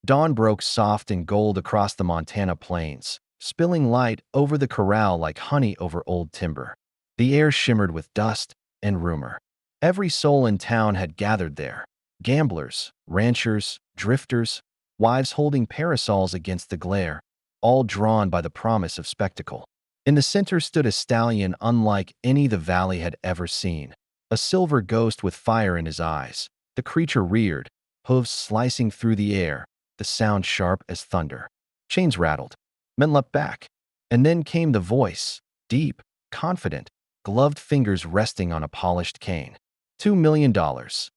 Dawn broke soft and gold across the Montana plains, spilling light over the corral like honey over old timber. The air shimmered with dust and rumor. Every soul in town had gathered there. Gamblers, ranchers, drifters, wives holding parasols against the glare, all drawn by the promise of spectacle. In the center stood a stallion unlike any the valley had ever seen, a silver ghost with fire in his eyes. The creature reared, hooves slicing through the air, the sound sharp as thunder. Chains rattled. Men leapt back. And then came the voice, deep, confident, gloved fingers resting on a polished cane. $2 million,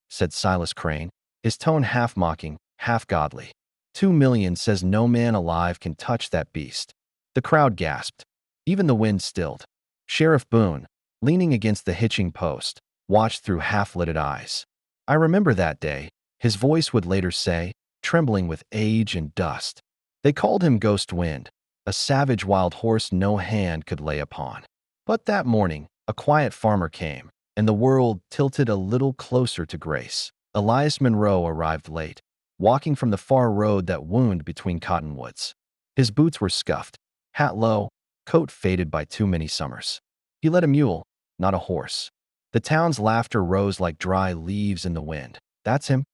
said Silas Crane, his tone half mocking, half godly. 2 million says no man alive can touch that beast. The crowd gasped. Even the wind stilled. Sheriff Boone, leaning against the hitching post, watched through half-lidded eyes. I remember that day, his voice would later say, trembling with age and dust. They called him Ghost Wind, a savage wild horse no hand could lay upon. But that morning, a quiet farmer came, and the world tilted a little closer to grace. Elias Monroe arrived late, walking from the far road that wound between cottonwoods. His boots were scuffed, hat low, coat faded by too many summers. He led a mule, not a horse. The town's laughter rose like dry leaves in the wind. That's him?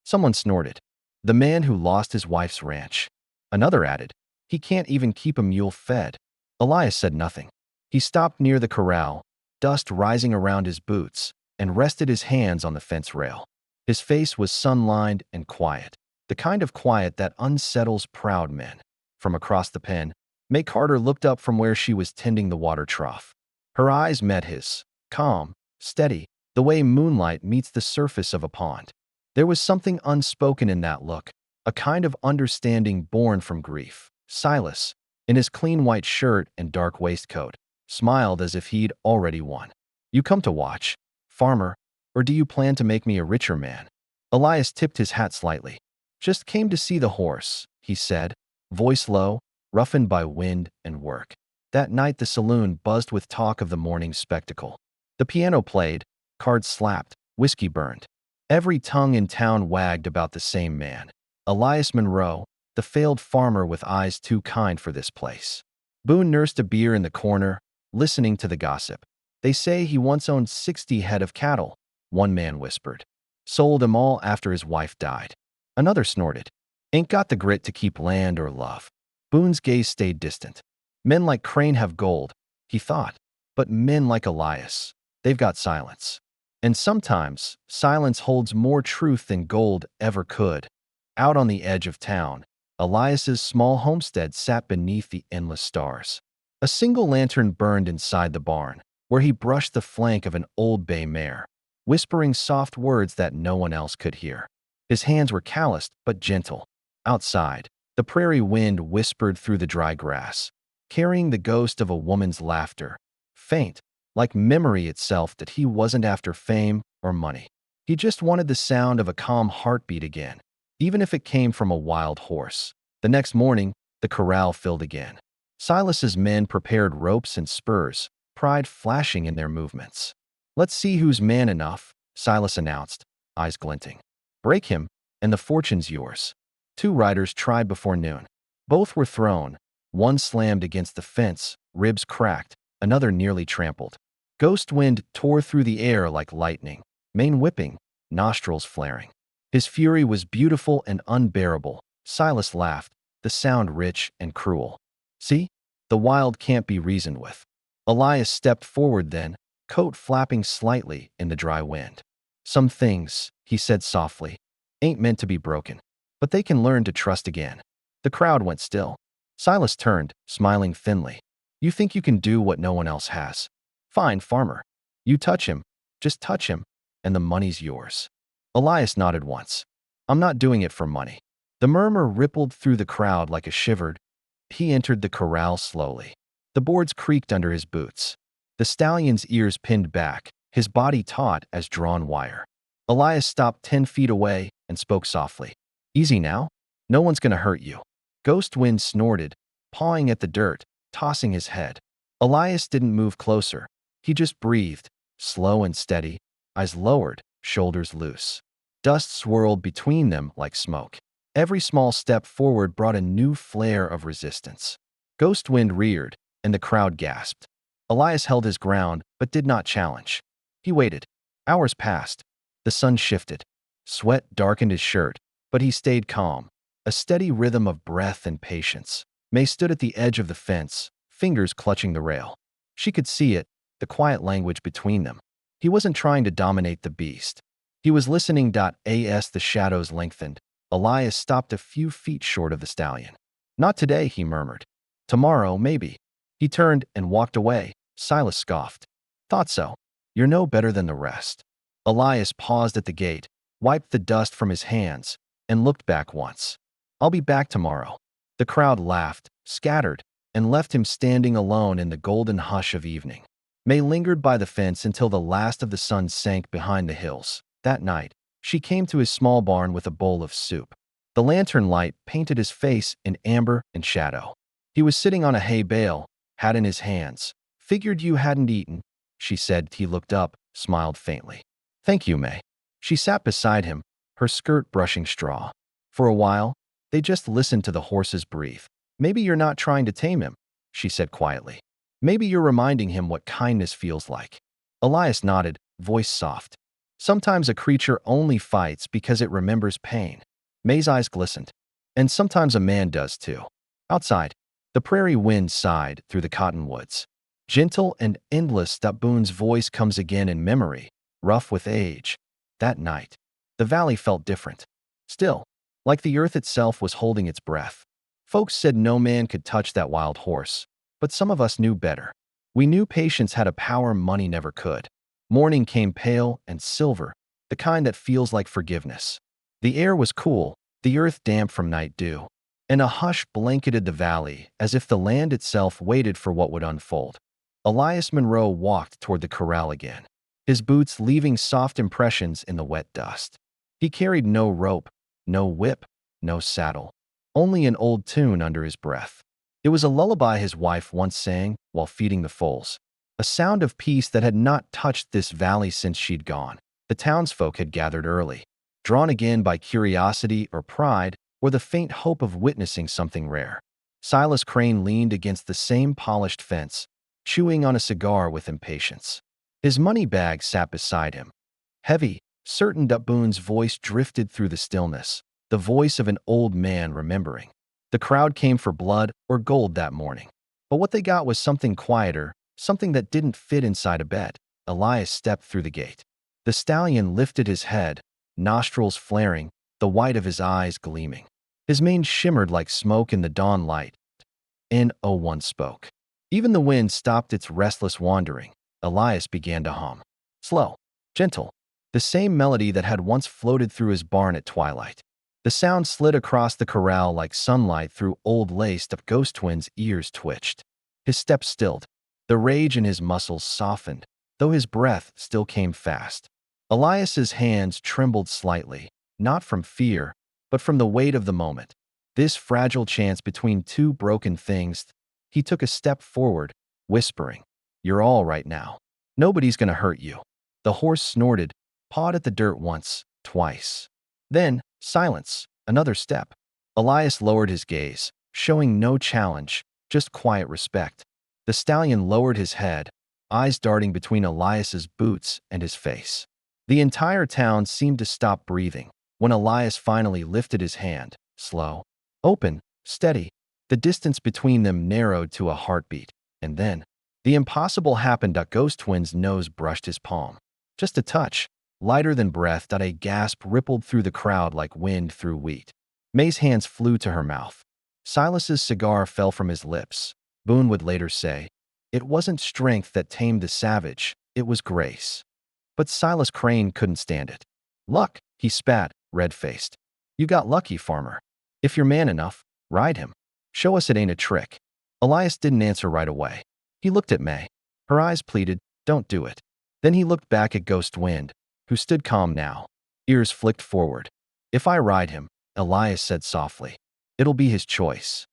Someone snorted. The man who lost his wife's ranch. Another added, he can't even keep a mule fed. Elias said nothing. He stopped near the corral, dust rising around his boots, and rested his hands on the fence rail. His face was sun-lined and quiet, the kind of quiet that unsettles proud men. From across the pen, May Carter looked up from where she was tending the water trough. Her eyes met his, calm, steady, the way moonlight meets the surface of a pond. There was something unspoken in that look, a kind of understanding born from grief. Silas, in his clean white shirt and dark waistcoat, smiled as if he'd already won. You come to watch, farmer, or do you plan to make me a richer man? Elias tipped his hat slightly. Just came to see the horse, he said, voice low, roughened by wind and work. That night the saloon buzzed with talk of the morning's spectacle. The piano played, cards slapped, whiskey burned. Every tongue in town wagged about the same man, Elias Monroe, the failed farmer with eyes too kind for this place. Boone nursed a beer in the corner, listening to the gossip. They say he once owned 60 head of cattle, one man whispered. Sold them all after his wife died. Another snorted. Ain't got the grit to keep land or love. Boone's gaze stayed distant. Men like Crane have gold, he thought, but men like Elias, they've got silence. And sometimes, silence holds more truth than gold ever could. Out on the edge of town, Elias's small homestead sat beneath the endless stars. A single lantern burned inside the barn, where he brushed the flank of an old bay mare, whispering soft words that no one else could hear. His hands were calloused but gentle. Outside, the prairie wind whispered through the dry grass, carrying the ghost of a woman's laughter, faint, like memory itself that he wasn't after fame or money. He just wanted the sound of a calm heartbeat again, even if it came from a wild horse. The next morning, the corral filled again. Silas's men prepared ropes and spurs, pride flashing in their movements. Let's see who's man enough, Silas announced, eyes glinting. Break him, and the fortune's yours. 2 riders tried before noon. Both were thrown. One slammed against the fence, ribs cracked, another nearly trampled. Ghost Wind tore through the air like lightning, mane whipping, nostrils flaring. His fury was beautiful and unbearable. Silas laughed, the sound rich and cruel. See? The wild can't be reasoned with. Elias stepped forward then, coat flapping slightly in the dry wind. Some things, he said softly, ain't meant to be broken, but they can learn to trust again. The crowd went still. Silas turned, smiling thinly. You think you can do what no one else has? Fine, farmer. You touch him, just touch him, and the money's yours. Elias nodded once. I'm not doing it for money. The murmur rippled through the crowd like a shivered. He entered the corral slowly. The boards creaked under his boots. The stallion's ears pinned back, his body taut as drawn wire. Elias stopped 10 feet away and spoke softly. Easy now. No one's gonna hurt you. Ghost Wind snorted, pawing at the dirt, tossing his head. Elias didn't move closer. He just breathed, slow and steady, eyes lowered, shoulders loose. Dust swirled between them like smoke. Every small step forward brought a new flare of resistance. Ghost wind reared, and the crowd gasped. Elias held his ground, but did not challenge. He waited. Hours passed. The sun shifted. Sweat darkened his shirt, but he stayed calm, a steady rhythm of breath and patience. May stood at the edge of the fence, fingers clutching the rail. She could see it, the quiet language between them. He wasn't trying to dominate the beast. He was listening. As the shadows lengthened, Elias stopped a few feet short of the stallion. Not today, he murmured. Tomorrow, maybe. He turned and walked away. Silas scoffed. Thought so. You're no better than the rest. Elias paused at the gate, wiped the dust from his hands, and looked back once. I'll be back tomorrow. The crowd laughed, scattered, and left him standing alone in the golden hush of evening. May lingered by the fence until the last of the sun sank behind the hills. That night, she came to his small barn with a bowl of soup. The lantern light painted his face in amber and shadow. He was sitting on a hay bale, hat in his hands. Figured you hadn't eaten, she said. He looked up, smiled faintly. Thank you, May. She sat beside him, her skirt brushing straw. For a while, they just listened to the horses breathe. Maybe you're not trying to tame him, she said quietly. Maybe you're reminding him what kindness feels like. Elias nodded, voice soft. Sometimes a creature only fights because it remembers pain. May's eyes glistened. And sometimes a man does too. Outside, the prairie wind sighed through the cottonwoods. Gentle and endless. Boone's voice comes again in memory, rough with age. That night, the valley felt different. Still, like the earth itself was holding its breath. Folks said no man could touch that wild horse, but some of us knew better. We knew patience had a power money never could. Morning came pale and silver, the kind that feels like forgiveness. The air was cool, the earth damp from night dew, and a hush blanketed the valley as if the land itself waited for what would unfold. Elias Monroe walked toward the corral again, his boots leaving soft impressions in the wet dust. He carried no rope, no whip, no saddle, only an old tune under his breath. It was a lullaby his wife once sang while feeding the foals, a sound of peace that had not touched this valley since she'd gone. The townsfolk had gathered early, drawn again by curiosity or pride or the faint hope of witnessing something rare. Silas Crane leaned against the same polished fence, chewing on a cigar with impatience. His money bag sat beside him. Heavy, certain. Boone's voice drifted through the stillness, the voice of an old man remembering. The crowd came for blood or gold that morning. But what they got was something quieter, something that didn't fit inside a bed. Elias stepped through the gate. The stallion lifted his head, nostrils flaring, the white of his eyes gleaming. His mane shimmered like smoke in the dawn light. No one spoke. Even the wind stopped its restless wandering. Elias began to hum. Slow, gentle, the same melody that had once floated through his barn at twilight. The sound slid across the corral like sunlight through old lace. The ghost twin's ears twitched. His steps stilled. The rage in his muscles softened, though his breath still came fast. Elias's hands trembled slightly, not from fear, but from the weight of the moment. This fragile chance between two broken things. He took a step forward, whispering, You're all right now. Nobody's gonna hurt you. The horse snorted, pawed at the dirt once, twice. Then, silence, another step. Elias lowered his gaze, showing no challenge, just quiet respect. The stallion lowered his head, eyes darting between Elias's boots and his face. The entire town seemed to stop breathing when Elias finally lifted his hand, slow, open, steady. The distance between them narrowed to a heartbeat, and then, the impossible happened. Ghost Twin's nose brushed his palm. Just a touch, lighter than breath. A gasp rippled through the crowd like wind through wheat. May's hands flew to her mouth. Silas's cigar fell from his lips. Boone would later say, It wasn't strength that tamed the savage, it was grace. But Silas Crane couldn't stand it. Luck, he spat, red-faced. You got lucky, farmer. If you're man enough, ride him. Show us it ain't a trick. Elias didn't answer right away. He looked at May. Her eyes pleaded, Don't do it. Then he looked back at Ghost Wind, who stood calm now. Ears flicked forward. If I ride him, Elias said softly, it'll be his choice.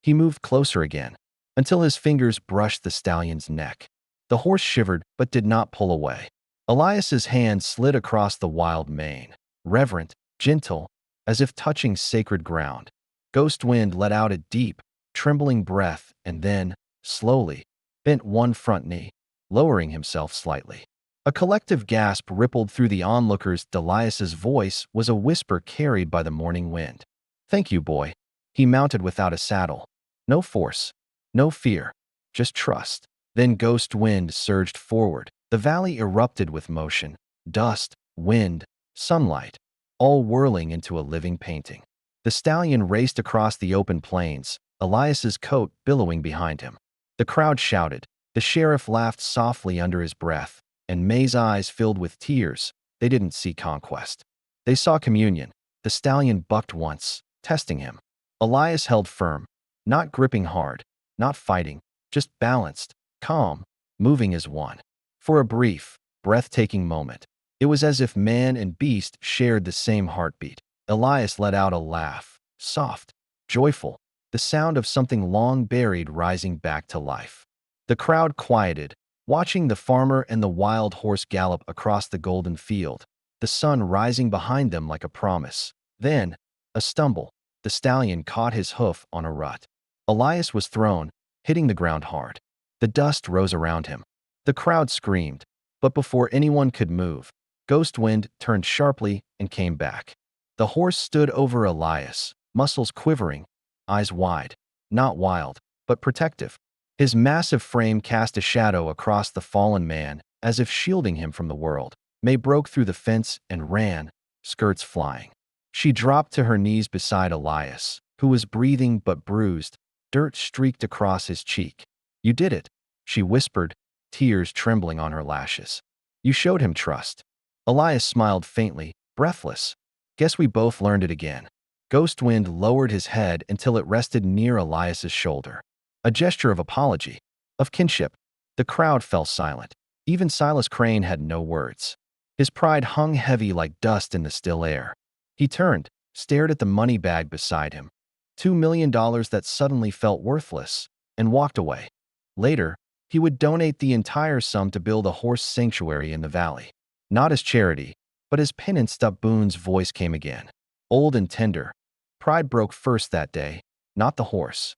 He moved closer again, until his fingers brushed the stallion's neck. The horse shivered but did not pull away. Elias's hand slid across the wild mane, reverent, gentle, as if touching sacred ground. Ghost Wind let out a deep, trembling breath and then, slowly, bent one front knee, lowering himself slightly. A collective gasp rippled through the onlookers. Delias's voice was a whisper carried by the morning wind. "Thank you, boy." He mounted without a saddle. No force, no fear, just trust. Then Ghost Wind surged forward. The valley erupted with motion, dust, wind, sunlight, all whirling into a living painting. The stallion raced across the open plains, Elias's coat billowing behind him. The crowd shouted. The sheriff laughed softly under his breath, and May's eyes filled with tears. They didn't see conquest. They saw communion. The stallion bucked once, testing him. Elias held firm, not gripping hard, not fighting, just balanced, calm, moving as one. For a brief, breathtaking moment, it was as if man and beast shared the same heartbeat. Elias let out a laugh, soft, joyful, the sound of something long buried rising back to life. The crowd quieted, watching the farmer and the wild horse gallop across the golden field, the sun rising behind them like a promise. Then, a stumble. The stallion caught his hoof on a rut. Elias was thrown, hitting the ground hard. The dust rose around him. The crowd screamed, but before anyone could move, Ghost Wind turned sharply and came back. The horse stood over Elias, muscles quivering, eyes wide, not wild, but protective. His massive frame cast a shadow across the fallen man, as if shielding him from the world. May broke through the fence and ran, skirts flying. She dropped to her knees beside Elias, who was breathing but bruised. Dirt streaked across his cheek. "You did it," she whispered, tears trembling on her lashes. "You showed him trust." Elias smiled faintly, breathless. "Guess we both learned it again." Ghost Wind lowered his head until it rested near Elias's shoulder. A gesture of apology, of kinship. The crowd fell silent. Even Silas Crane had no words. His pride hung heavy like dust in the still air. He turned, stared at the money bag beside him, $2 million that suddenly felt worthless, and walked away. Later, he would donate the entire sum to build a horse sanctuary in the valley. Not as charity, but as penance. Boone's voice came again, old and tender. Pride broke first that day, not the horse.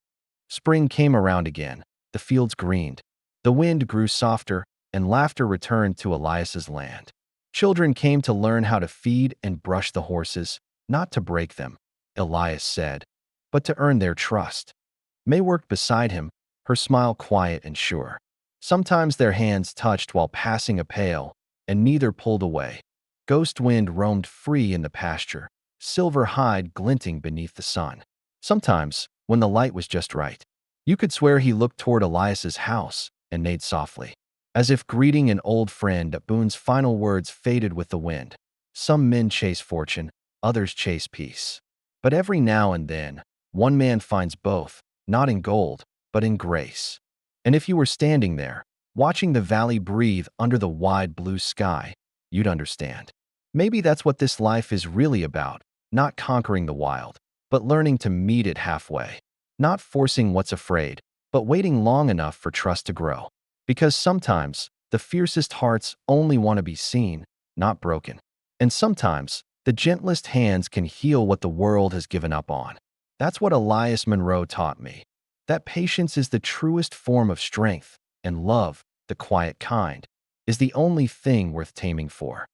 Spring came around again. The fields greened. The wind grew softer, and laughter returned to Elias's land. Children came to learn how to feed and brush the horses, not to break them, Elias said, but to earn their trust. May worked beside him, her smile quiet and sure. Sometimes their hands touched while passing a pail, and neither pulled away. Ghost Wind roamed free in the pasture, silver hide glinting beneath the sun. Sometimes, when the light was just right, you could swear he looked toward Elias's house and neighed softly, as if greeting an old friend. Boone's final words faded with the wind. Some men chase fortune, others chase peace. But every now and then, one man finds both, not in gold, but in grace. And if you were standing there, watching the valley breathe under the wide blue sky, you'd understand. Maybe that's what this life is really about, not conquering the wild, but learning to meet it halfway. Not forcing what's afraid, but waiting long enough for trust to grow. Because sometimes, the fiercest hearts only want to be seen, not broken. And sometimes, the gentlest hands can heal what the world has given up on. That's what Elias Monroe taught me. That patience is the truest form of strength, and love, the quiet kind, is the only thing worth taming for.